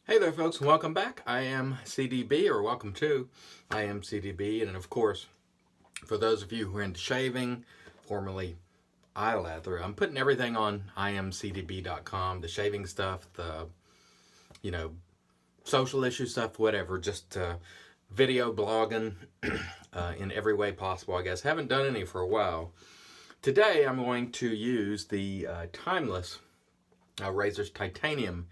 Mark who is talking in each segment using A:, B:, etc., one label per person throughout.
A: Hey there folks, and welcome back. I am CDB, or welcome to I am CDB, and of course, for those of you who are into shaving, formerly eye lather, I'm putting everything on imcdb.com, the shaving stuff, the, social issue stuff, whatever, just video blogging in every way possible, I guess. Haven't done any for a while. Today I'm going to use the Timeless Razor's Titanium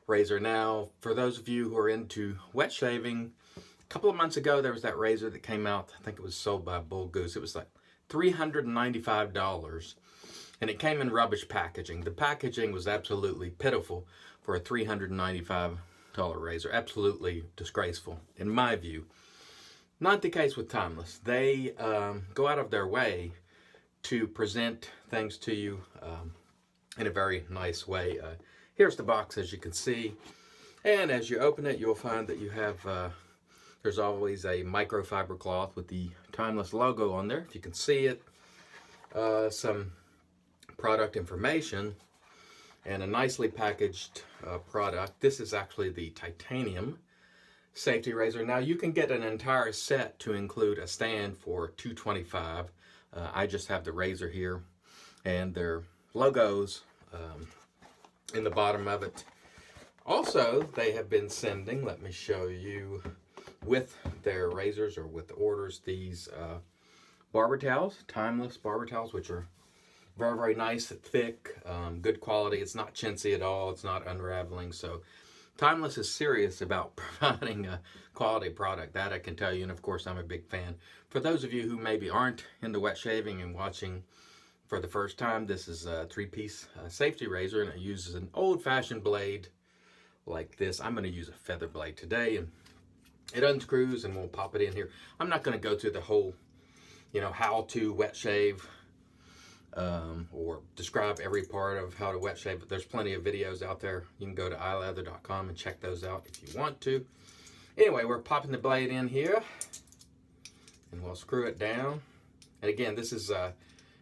A: razor. Now, for those of you who are into wet shaving, a couple of months ago there was that razor that came out. I think it was sold by Bull Goose. It was like $395, and it came in rubbish packaging. The packaging was absolutely pitiful for a $395 razor. Absolutely disgraceful, in my view. Not the case with Timeless. They go out of their way to present things to you in a very nice way. Here's the box, as you can see, and as you open it, you'll find that you have, there's always a microfiber cloth with the Timeless logo on there, if you can see it, some product information, and a nicely packaged product. This is actually the Titanium safety razor. Now, you can get an entire set to include a stand for $225. I just have the razor here, and their logos in the bottom of it. Also, they have been sending, let me show you, with their razors or with the orders, these barber towels, Timeless barber towels, which are very, very nice, thick, good quality. It's not chintzy at all. It's not unraveling. So Timeless is serious about providing a quality product. That I can tell you. And of course, I'm a big fan. For those of you who maybe aren't into wet shaving and watching for the first time, this is a three-piece safety razor, and it uses an old-fashioned blade like this. I'm going to use a feather blade today, and it unscrews, and we'll pop it in here. I'm not going to go through the whole, how to wet shave or describe every part of how to wet shave, but there's plenty of videos out there. You can go to eyelather.com and check those out if you want to. Anyway, we're popping the blade in here, and we'll screw it down. And again, this is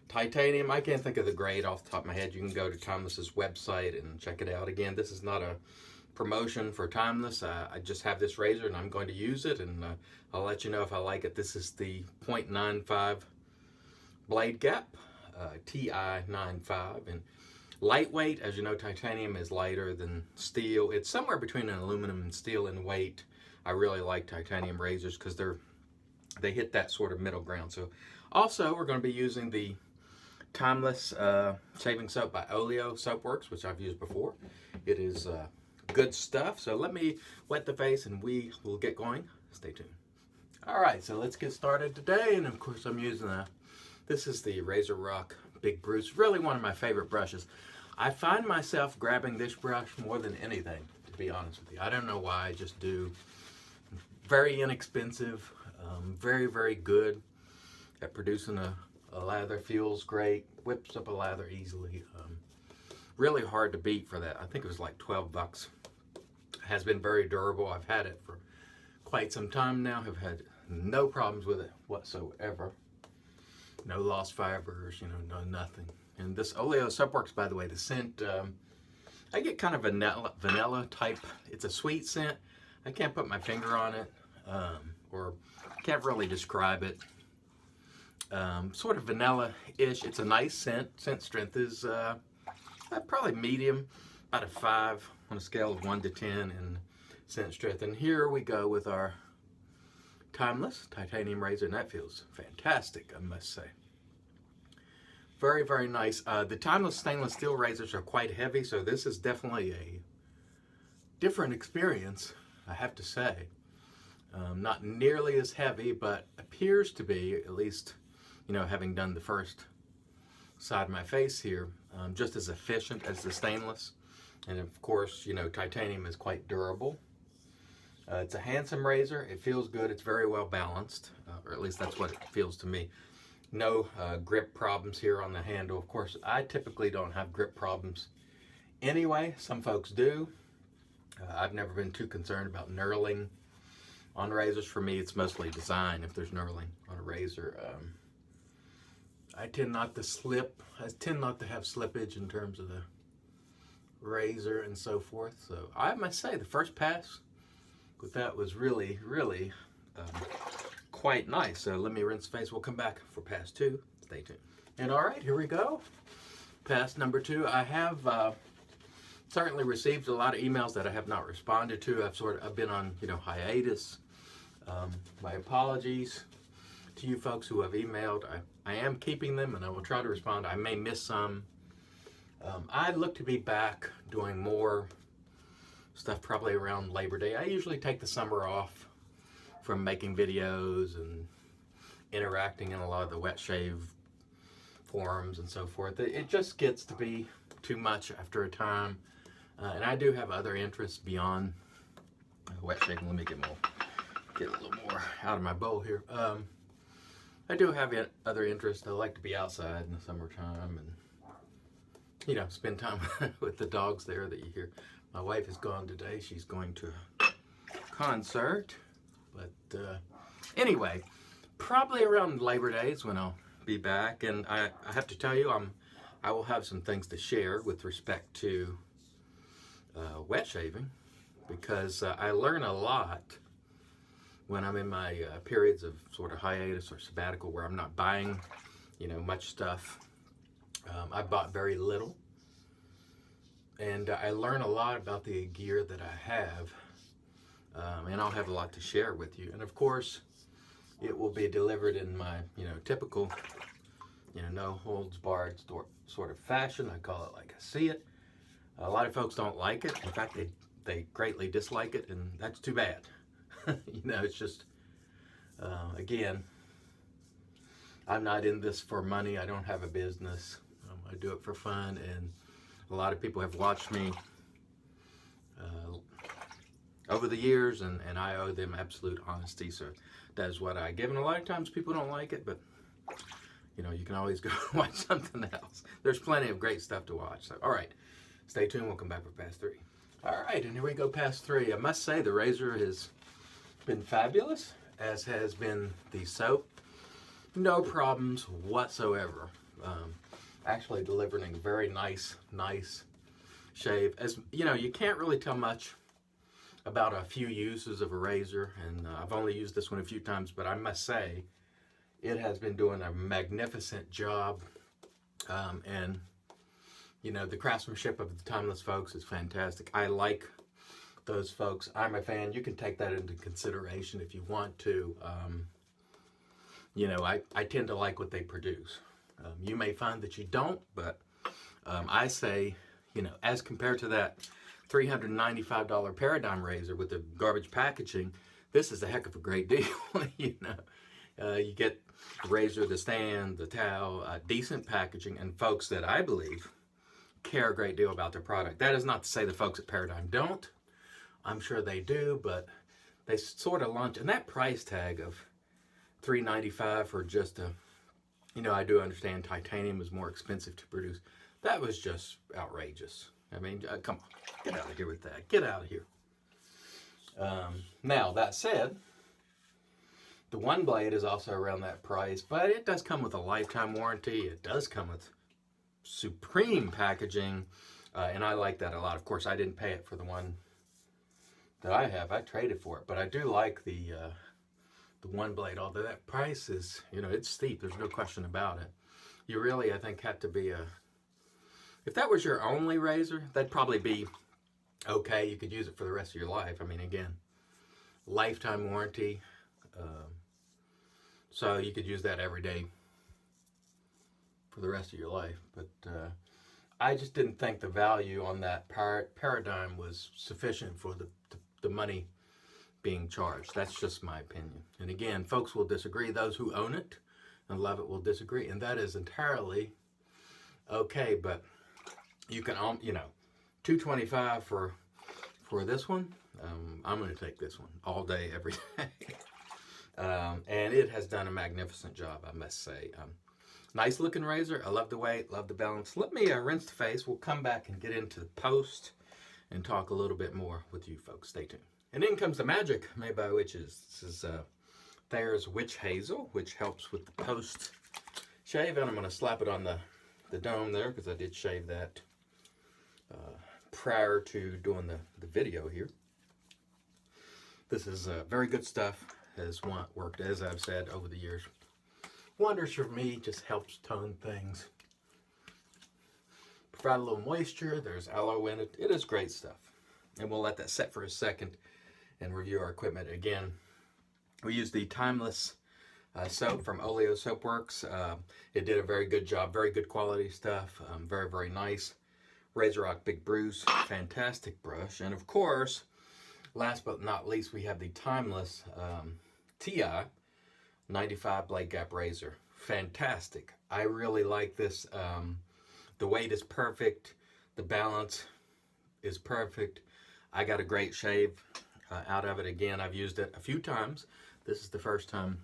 A: Titanium. I can't think of the grade off the top of my head. You can go to Timeless's website and check it out. Again, this is not a promotion for Timeless. I just have this razor and I'm going to use it, and I'll let you know if I like it. This is the .95 blade gap, TI95, and lightweight. As you know, titanium is lighter than steel. It's somewhere between an aluminum and steel in weight. I really like titanium razors because they hit that sort of middle ground. So also, we're going to be using the Timeless shaving soap by Oleo Soapworks, which I've used before. It is good stuff. So let me wet the face and we will get going. Stay tuned. All right, so let's get started today. And of course, I'm using this is the Razorock Big Bruce, really one of my favorite brushes. I find myself grabbing this brush more than anything, to be honest with you. I don't know why, I just do. Very inexpensive, very, very good at producing a lather, feels great, whips up a lather easily. Really hard to beat for that. I think it was like 12 bucks. Has been very durable. I've had it for quite some time now. Have had no problems with it whatsoever. No lost fibers, no nothing. And this Oleo Soapworks, by the way, the scent, I get kind of vanilla type. It's a sweet scent. I can't put my finger on it, or can't really describe it. Sort of vanilla-ish. It's a nice scent. Scent strength is probably medium, about a 5 on a scale of 1 to 10 in scent strength. And here we go with our Timeless Titanium razor, and that feels fantastic, I must say. Very, very nice. The Timeless stainless steel razors are quite heavy, so this is definitely a different experience, I have to say. Not nearly as heavy, but appears to be, at least, having done the first side of my face here, just as efficient as the stainless. And of course, titanium is quite durable. It's a handsome razor. It feels good. It's very well balanced, or at least that's what it feels to me. No grip problems here on the handle. Of course, I typically don't have grip problems anyway. Some folks do. I've never been too concerned about knurling on razors. For me, it's mostly design if there's knurling on a razor. I tend not to slip. I tend not to have slippage in terms of the razor and so forth. So I must say the first pass with that was really, really quite nice. So let me rinse the face. We'll come back for pass 2. Stay tuned. And all right, here we go. Pass number 2. I have certainly received a lot of emails that I have not responded to. I've been on hiatus. My apologies to you folks who have emailed. I am keeping them, and I will try to respond. I may miss some. I look to be back doing more stuff probably around Labor Day. I usually take the summer off from making videos and interacting in a lot of the wet shave forums and so forth. It just gets to be too much after a time. And I do have other interests beyond wet shaving. Let me get a little more out of my bowl here. I do have other interests. I like to be outside in the summertime and spend time with the dogs there that you hear. My wife is gone today. She's going to a concert. But anyway, probably around Labor Day is when I'll be back. And I have to tell you, I will have some things to share with respect to wet shaving, because I learn a lot when I'm in my periods of sort of hiatus or sabbatical where I'm not buying, much stuff. I bought very little, and I learn a lot about the gear that I have, and I'll have a lot to share with you. And of course, it will be delivered in my, typical, no holds barred sort of fashion. I call it like I see it. A lot of folks don't like it. In fact, they greatly dislike it, and that's too bad. It's just, again, I'm not in this for money. I don't have a business. I do it for fun, and a lot of people have watched me over the years, and I owe them absolute honesty. So that is what I give. And a lot of times people don't like it, but you can always go watch something else. There's plenty of great stuff to watch. So, all right. Stay tuned. We'll come back for pass 3. All right, and here we go, pass 3. I must say the razor has been fabulous, as has been the soap. No problems whatsoever. Actually delivering a very nice shave. As you can't really tell much about a few uses of a razor, and I've only used this one a few times, but I must say it has been doing a magnificent job, and the craftsmanship of the Timeless folks is fantastic. I like those folks. I'm a fan. You can take that into consideration if you want to. I tend to like what they produce. You may find that you don't, but I say, as compared to that $395 Paradigm razor with the garbage packaging, this is a heck of a great deal. You get the razor, the stand, the towel, decent packaging, and folks that I believe care a great deal about their product. That is not to say the folks at Paradigm don't. I'm sure they do, but they sort of launch, and that price tag of $395 for just a, I do understand titanium is more expensive to produce. That was just outrageous. I mean, come on, get out of here with that. Get out of here. Now, that said, the one blade is also around that price, but it does come with a lifetime warranty. It does come with supreme packaging, and I like that a lot. Of course, I didn't pay it for the one that I have. I traded for it, but I do like the one blade, although that price is, it's steep. There's no question about it. You really, I think, have to be if that was your only razor, that'd probably be okay. You could use it for the rest of your life. I mean, again, lifetime warranty. So you could use that every day for the rest of your life. But I just didn't think the value on that Paradigm was sufficient for the money being charged. That's just my opinion. And again, folks will disagree. Those who own it and love it will disagree. And that is entirely okay. But you can, $225 for this one. I'm going to take this one all day, every day. And it has done a magnificent job, I must say. Nice looking razor. I love the weight, love the balance. Let me rinse the face. We'll come back and get into the post and talk a little bit more with you folks. Stay tuned. And in comes the magic made by witches. This is Thayer's Witch Hazel, which helps with the post shave. And I'm going to slap it on the dome there because I did shave that prior to doing the video here. This is very good stuff. Has worked, as I've said, over the years. Wonders for me, just helps tone things. Provide a little moisture. There's aloe in it. It is great stuff. And we'll let that set for a second and review our equipment again. We use the Timeless soap from Oleo Soapworks. It did a very good job, very good quality stuff, very, very nice. Razorock Big Bruce, fantastic brush. And of course, last but not least, we have the Timeless TI 95 blade gap razor. Fantastic. I really like this. The weight is perfect. The balance is perfect. I got a great shave out of it. Again, I've used it a few times. This is the first time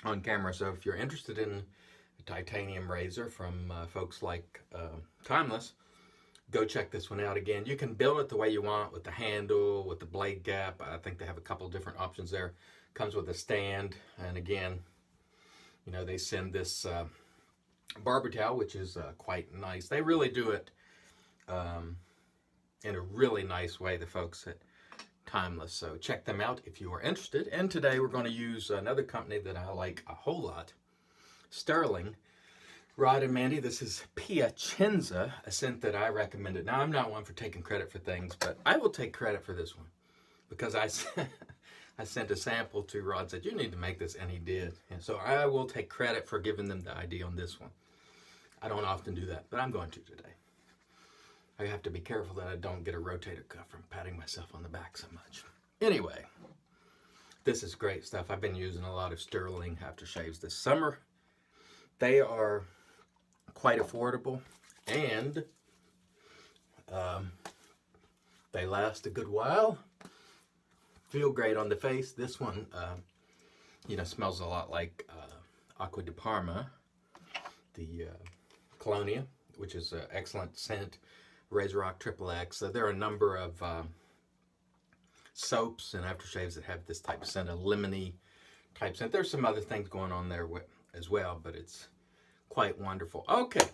A: on camera. So if you're interested in a titanium razor from folks like Timeless, go check this one out. Again, you can build it the way you want, with the handle, with the blade gap. I think they have a couple different options there. Comes with a stand, and again, you know, they send this barber towel, which is quite nice. They really do it in a really nice way, the folks at Timeless. So check them out if you are interested. And today we're going to use another company that I like a whole lot, Stirling. Rod and Mandy, this is Piacenza, a scent that I recommended. Now, I'm not one for taking credit for things, but I will take credit for this one, because I sent a sample to Rod and said, you need to make this, and he did. And so I will take credit for giving them the idea on this one. I don't often do that, but I'm going to today. I have to be careful that I don't get a rotator cuff from patting myself on the back so much. Anyway, this is great stuff. I've been using a lot of Stirling aftershaves this summer. They are quite affordable, and they last a good while. Feel great on the face. This one, you know, smells a lot like Acqua di Parma, the Colonia, which is an excellent scent. Razorock XXX. There are a number of soaps and aftershaves that have this type of scent, a lemony type scent. There's some other things going on there as well, but it's quite wonderful. Okay,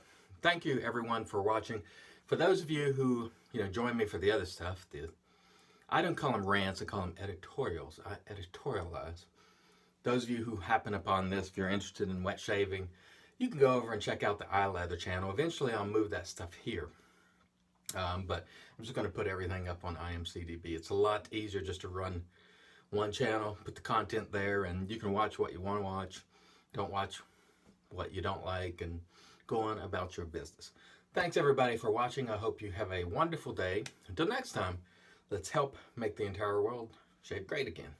A: thank you everyone for watching. For those of you who, you know, join me for the other stuff, I don't call them rants, I call them editorials. I editorialize. Those of you who happen upon this, if you're interested in wet shaving, you can go over and check out the iLeather channel. Eventually I'll move that stuff here. But I'm just going to put everything up on IMCDB. It's a lot easier just to run one channel, put the content there, and you can watch what you want to watch. Don't watch what you don't like, and go on about your business. Thanks everybody for watching. I hope you have a wonderful day. Until next time, let's help make the entire world shave great again.